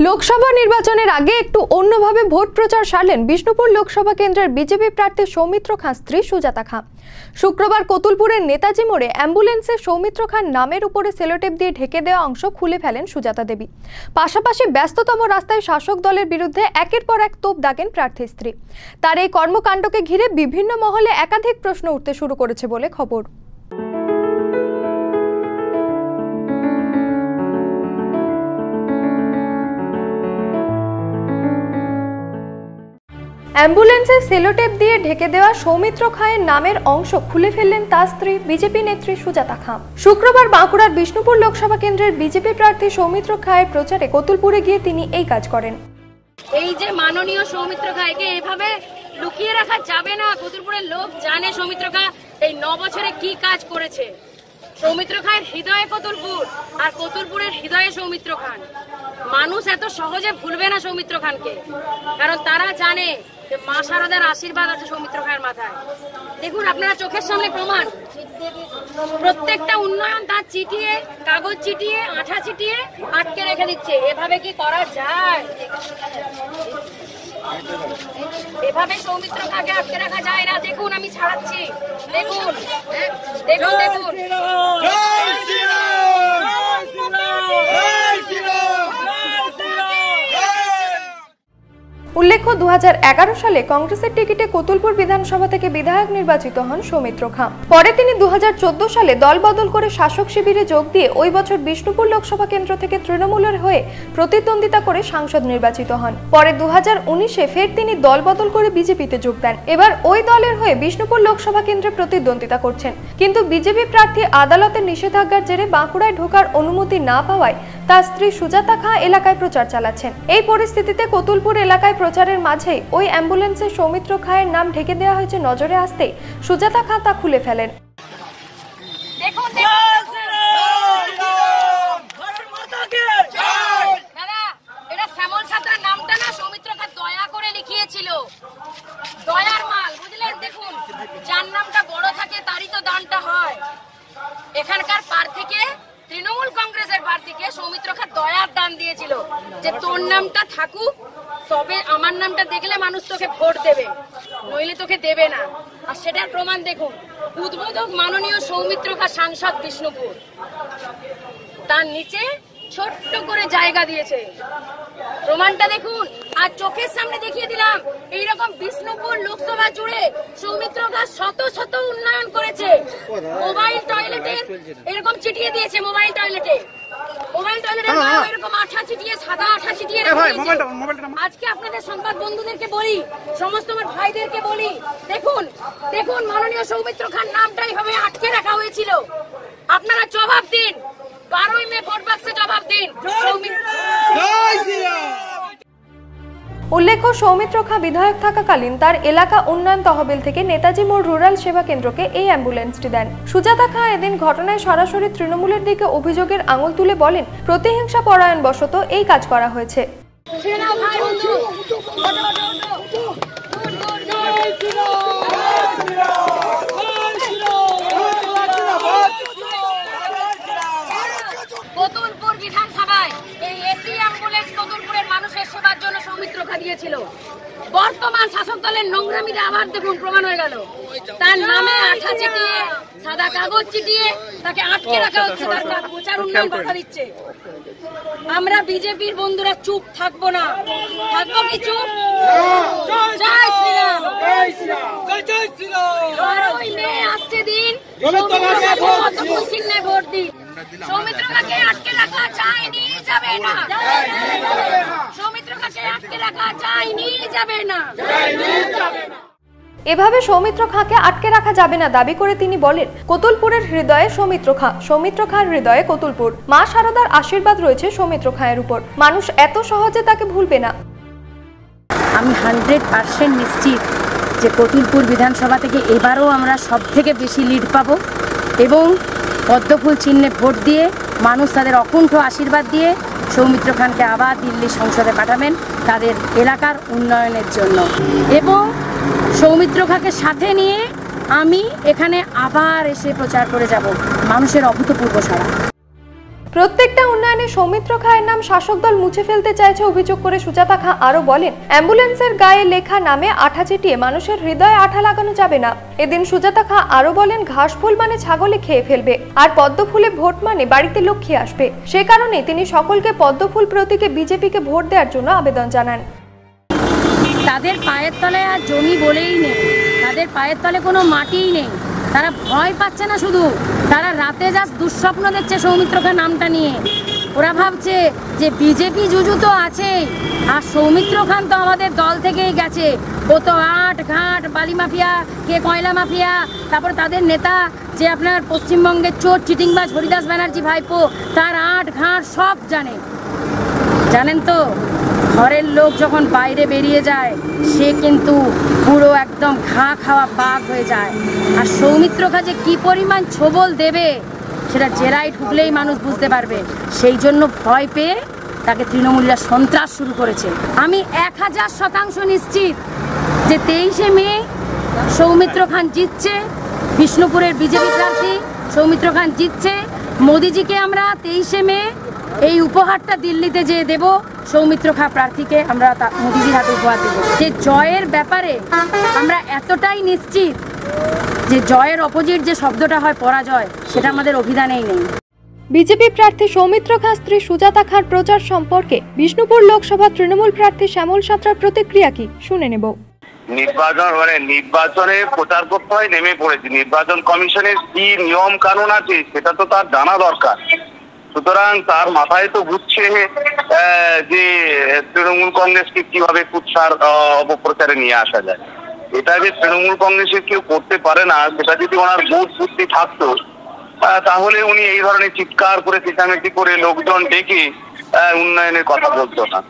লোকসভা নির্বাচনের আগে একটু অন্যভাবে ভোট প্রচার সারলেন বিষ্ণুপুর লোকসভা কেন্দ্রের বিজেপি প্রার্থী সৌমিত্র খাঁ স্ত্রী সুজাতা খাঁ। শুক্রবার কতুলপুরের নেতাজি মোড়ে অ্যাম্বুলেন্সে সৌমিত্র খাঁর নামের উপরে সেলোটেপ দিয়ে ঢেকে দেওয়া অংশ খুলে ফেলেন সুজাতা দেবী। পাশাপাশি ব্যস্ততম রাস্তায় শাসক দলের বিরুদ্ধে একের পর এক তোপ দাগেন প্রার্থীর স্ত্রী। তার এই কর্মকাণ্ডকে ঘিরে বিভিন্ন মহলে একাধিক প্রশ্ন উঠতে শুরু করেছে বলে খবর। অ্যাম্বুলেন্সে সেলোটেপ দিয়ে ঢেকে দেওয়া সৌমিত্র খাঁয়ের নামের অংশ খুলে ফেললেন তার স্ত্রী বিজেপি নেত্রী সুজাতা খাঁ। শুক্রবার বাঁকুড়ার বিষ্ণুপুর লোকসভা কেন্দ্রের বিজেপি প্রার্থী সৌমিত্র খাঁয়ের প্রচারে কতুলপুরে গিয়ে তিনি এই কাজ করেন। এই যে মাননীয় সৌমিত্র খাঁকে এভাবে লুকিয়ে রাখা যাবে না। কতুলপুরের লোক জানে সৌমিত্র খাঁ এই 9 বছরে কি কাজ করেছে। সৌমিত্র খাঁয়ের হৃদয়ে কতুলপুর, আর কতুলপুরের হৃদয়ে সৌমিত্র খাঁ। মানুষ এত সহজে ভুলবে না সৌমিত্র খাঁকে, কারণ তারা জানে যে মা শারদার আশীর্বাদ আছে সৌমিত্র খাঁয়ের মাথায়। দেখুন আপনারা চোখের সামনে প্রমাণ, প্রত্যেকটা উন্নয়ন তার চিটিয়ে, কাগজ চিটিয়ে, আঠা চিটিয়ে আটকে রেখে দিচ্ছে। এভাবে কি করা যায়? এভাবে সৌমিত্র খাঁকে আটকে রাখা যায় না। দেখুন আমি ছাড়াচ্ছি, দেখুন দেখুন দেখুন। উল্লেখ্য 2011 সালে কংগ্রেসের টিকিটে কতুলপুর বিধানসভা থেকে বিধায়ক নির্বাচিত হন সৌমিত্র খাঁ। পরে তিনি 2014 সালে দল বদল করে শাসক শিবিরে যোগ দিয়ে ওই বছর বিষ্ণুপুর লোকসভা কেন্দ্র থেকে তৃণমূলের হয়ে প্রতিদ্বন্দ্বিতা করে সাংসদ নির্বাচিত হন। পরে 2019-এ ফের তিনি দল বদল করে বিজেপিতে যোগ দেন। এবার ওই দলের হয়ে বিষ্ণুপুর লোকসভা কেন্দ্রে প্রতিদ্বন্দ্বিতা করছেন। কিন্তু বিজেপি প্রার্থী আদালতের নিষেধাজ্ঞার জেরে বাঁকুড়ায় ঢোকার অনুমতি না পাওয়ায় তার স্ত্রী সুজাতা খাঁ এলাকায় প্রচার চালাচ্ছেন। এই পরিস্থিতিতে কতুলপুর এলাকায় প্রচারের মাঝেই ওই অ্যাম্বুলেন্সে সৌমিত্র খাঁয়ের নাম ঢেকে দেওয়া হয়েছে নজরে আসতেই সুজাতা খাঁ তা খুলে ফেলেন। দয়ার মাল, বুঝলেন? দেখুন যার নামটা বড় থাকে তারই তো দানটা হয়। এখানকার প্রার্থীকে, তৃণমূল কংগ্রেসের প্রার্থীকে সৌমিত্র খাঁ দয়ার দান দিয়েছিল যে তোর নামটা থাকুক, তবে আমার নামটা দেখলে মানুষ তোকে ভোট দেবে, নইলে তোকে দেবে না। আর সেটার প্রমাণ দেখুন, উদ্বোধক মাননীয় সৌমিত্র খাঁ সাংসদ বিষ্ণুপুর, তার নিচে ছোট্ট করে জায়গা দিয়েছে। প্রমাণটা দেখুন, আর চোখের সামনে দেখিয়ে দিলাম। এইরকম বিষ্ণুপুর লোকসভা জুড়ে সৌমিত্র খাঁ শত শত উন্নয়ন করেছে। মোবাইল টয়লেটের এরকম চিটিয়ে দিয়েছে, মোবাইল টয়লেটে এরকম আঠা চিটিয়ে, সাদা আঠা চিটিয়ে রেখেছে। আজকে আপনাদের সংবাদ বন্ধুদেরকে বলি, সমস্ত আমার ভাইদেরকে বলি, দেখুন দেখুন মাননীয় সৌমিত্র খাঁর নামটা এইভাবে আটকে রাখা হয়েছিল। আপনারা জবাব দিন, 12ই মে ভোট বাক্সে জবাব দিন। উল্লেখ্য সৌমিত্র খাঁ বিধায়ক থাকাকালীন তার এলাকা উন্নয়ন তহবিল থেকে নেতাজি মোড় রুরাল সেবা কেন্দ্রকে এই অ্যাম্বুলেন্সটি দেন। সুজাতা খাঁ এদিন ঘটনায় সরাসরি তৃণমূলের দিকে অভিযোগের আঙুল তুলে বলেন, প্রতিহিংসা পরায়ণ বশত এই কাজ করা হয়েছে। কতুলপুর বিধানসভায় এই এসি অ্যাম্বুলেন্স কতুলপুরের মানুষের সেবার জন্য সৌমিত্র খাঁ দিয়েছিল। বর্তমান শাসক দলের নোংরামিতে আবার দেখুন প্রমাণ হয়ে গেল। তার নামে আঠা চিটিয়ে, সাদা কাগজ চিটিয়ে তাকে আটকে রাখা হচ্ছে, তার প্রচার উন্নয়ন বাধা দিচ্ছে। আমরা বিজেপির বন্ধুরা চুপ থাকবো না। থাকবো কি চুপ? জয় শ্রীরাম, জয় শ্রীরাম, জয় শ্রীরাম। 12ই মে আসছে দিন, চিহ্নে ভোট দিন। সৌমিত্র খাঁকে আটকে রাখা যায়নি, যাবে না। সৌমিত্র খাঁকে আটকে রাখা যায়নি, যাবে না। এভাবে সৌমিত্র খাঁকে আটকে রাখা যাবে না দাবি করে তিনি বলেন, কতুলপুরের হৃদয়ে সৌমিত্র খাঁ, সৌমিত্র খাঁর হৃদয়ে কতুলপুর। মা শারদার আশীর্বাদ রয়েছে সৌমিত্র খাঁয়ের উপর। মানুষ এত সহজে তাকে ভুলবে না। আমি 100% নিশ্চিত যে কতুলপুর বিধানসভা থেকে এবারও আমরা সব থেকে বেশি লিড পাবো এবং পদ্মফুল চিহ্নে ভোট দিয়ে মানুষ তাদের অকুণ্ঠ আশীর্বাদ দিয়ে সৌমিত্র খাঁকে আবার দিল্লি সংসদে পাঠাবেন তাদের এলাকার উন্নয়নের জন্য। এবং সৌমিত্র খাঁকে সাথে নিয়ে আমি এখানে আবার এসে প্রচার করে যাব মানুষের অভূতপূর্ব সাড়া। প্রত্যেকটা উন্নয়নে সৌমিত্র খাঁয়ের নাম শাসক দল মুছে ফেলতে চাইছে অভিযোগ করে সুজাতা খাঁ আরো বলেন, অ্যাম্বুলেন্সের গায়ে লেখা নামে আঠা চিটিয়ে মানুষের হৃদয়ে আঠা লাগানো যাবে না। এদিন সুজাতা খাঁ আরো বলেন, ঘাস ফুল মানে ছাগলে খেয়ে ফেলবে, আর পদ্ম ফুলে ভোট মানে বাড়িতে লক্ষ্মী আসবে। সে কারণে তিনি সকলকে পদ্ম ফুল প্রতীকে বিজেপিকে ভোট দেওয়ার জন্য আবেদন জানান। তাদের পায়ের তলে আর জমি বলেই নেই, তাদের পায়ের তলে কোনো মাটিই নেই। তারা ভয় পাচ্ছে না, শুধু তারা রাতে জাস্ট দুঃস্বপ্ন দেখছে সৌমিত্র খাঁ নামটা নিয়ে। ওরা ভাবছে যে বিজেপি জুজু তো আছেই, আর সৌমিত্র খান তো আমাদের দল থেকেই গেছে। ও তো আট ঘাট বালি মাফিয়া, কে কয়লা মাফিয়া, তারপর তাদের নেতা যে আপনার পশ্চিমবঙ্গের চোর চিটিংবাজ হরিদাস ব্যানার্জি ভাইপো, তার আট ঘাট সব জানেন তো। ঘরের লোক যখন বাইরে বেরিয়ে যায় সে কিন্তু পুরো একদম ঘা খাওয়া বাঘ হয়ে যায়। আর সৌমিত্র খাঁ যে কী পরিমাণ ছোবল দেবে সেটা জেরায় ঢুকলেই মানুষ বুঝতে পারবে। সেই জন্য ভয় পেয়ে তাকে তৃণমূলীরা সন্ত্রাস শুরু করেছে। আমি 1000% নিশ্চিত যে 23শে মে সৌমিত্র খান জিতছে, বিষ্ণুপুরের বিজেপি প্রার্থী সৌমিত্র খান জিতছে। মোদিজিকে আমরা 23শে মে এই উপহারটা দিল্লিতে যে দেব, সৌমিত্র খাঁ প্রার্থীকে আমরা মোদিজির হাতে উপহার দেব। যে জয়ের ব্যাপারে আমরা এতটাই নিশ্চিত যে জয়ের অপোজিট যে শব্দটা হয় পরাজয়, সেটা আমাদের অভিধানেই নেই। বিজেপি প্রার্থী সৌমিত্র খাঁ স্ত্রী সুজাতা খাঁর প্রচার সম্পর্কে বিষ্ণুপুর লোকসভা তৃণমূল প্রার্থী শ্যামল সাঁতরার প্রতিক্রিয়া কি শুনে নেব। নির্বাচনে প্রচার করতে হয়, নেমে পড়েছে। নির্বাচন কমিশনের কি নিয়ম কানুন আছে সেটা তো তার জানা দরকার। সুতরাং তার মাথায় তো ঘুরছে যে তৃণমূল কংগ্রেসকে কিভাবে কুৎসার অপপ্রচারে নিয়ে আসা যায়। এটা যে তৃণমূল কংগ্রেসের কেউ করতে পারে না, সেটা যদি ওনার বোধ বুদ্ধি থাকতো তাহলে উনি এই ধরনের চিৎকার করে চেঁচামেচি করে লোকজন ডেকে উন্নয়নের কথা বলতো না।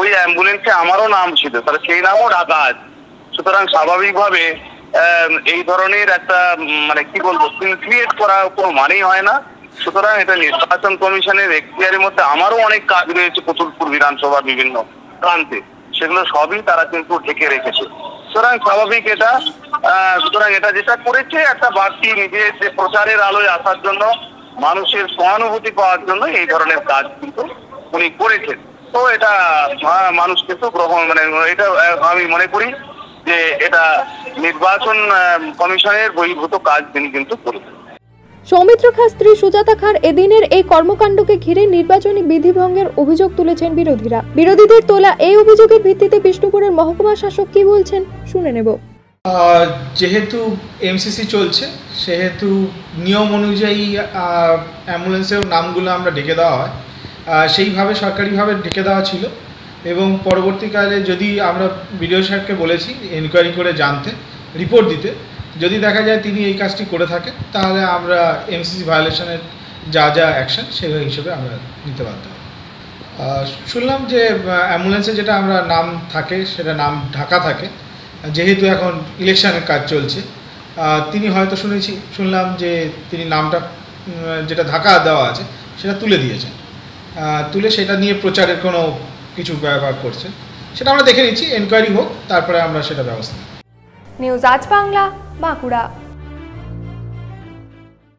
ওই অ্যাম্বুলেন্সে আমারও নাম ছিল, তাহলে সেই নামও ডাকা আছে। সুতরাং স্বাভাবিকভাবে এই ধরনের একটা কি বলবো ক্রিয়েট করা কোনো মানেই হয় না। সুতরাং এটা নির্বাচন কমিশনের এখতিয়ারের মধ্যে আমারও অনেক কাজ রয়েছে কতুলপুর বিধানসভার বিভিন্ন প্রান্তে, সেগুলো সবই তারা কিন্তু ঢেকে রেখেছে। সুতরাং স্বাভাবিক এটা। সুতরাং এটা যেটা করেছে একটা বাড়তি নিজের যে প্রচারের আলোয় আসার জন্য, মানুষের সহানুভূতি পাওয়ার জন্য এই ধরনের কাজ কিন্তু উনি করেছেন। তো এটা মানুষ কিন্তু গ্রহণ এটা আমি মনে করি যে এটা নির্বাচন কমিশনের বহির্ভূত কাজ তিনি কিন্তু করেছেন। সৌমিত্র খাঁ স্ত্রী সুজাতা খাঁর এদিনের এই কর্মকাণ্ডকে ঘিরে নির্বাচনী বিধিভঙ্গের অভিযোগ তুলেছেন বিরোধীরা। বিরোধীদের তোলা এই অভিযোগের ভিত্তিতে বিষ্ণুপুরের মহকুমা শাসক কি বলছেন শুনে নেব। যেহেতু এমসিসি চলছে সেহেতু নিয়ম অনুযায়ী অ্যাম্বুলেন্সের নামগুলো আমরা ডেকে দেওয়া হয়, সেইভাবে সরকারিভাবে ডেকে দেওয়া ছিল। এবং পরবর্তীকালে যদি আমরা বিডিও সাহেবকে বলেছি এনকোয়ারি করে জানতে, রিপোর্ট দিতে, যদি দেখা যায় তিনি এই কাজটি করে থাকেন তাহলে আমরা এমসিসি ভায়োলেশনের যা অ্যাকশন সেই হিসেবে আমরা নিতে বাধ্য হব। শুনলাম যে অ্যাম্বুলেন্সে যেটা আমরা নাম থাকে সেটা নাম ঢাকা থাকে, যেহেতু এখন ইলেকশনের কাজ চলছে তিনি হয়তো শুনলাম যে তিনি নামটা যেটা ঢাকা দেওয়া আছে সেটা তুলে দিয়েছেন, তুলে সেটা নিয়ে প্রচারের কোনো কিছু ব্যবহার করছেন। সেটা আমরা দেখে নিচ্ছি, এনকোয়ারি হোক, তারপরে আমরা সেটা ব্যবস্থা নেব। নিউজ আজ বাংলা, বাঁকুড়া।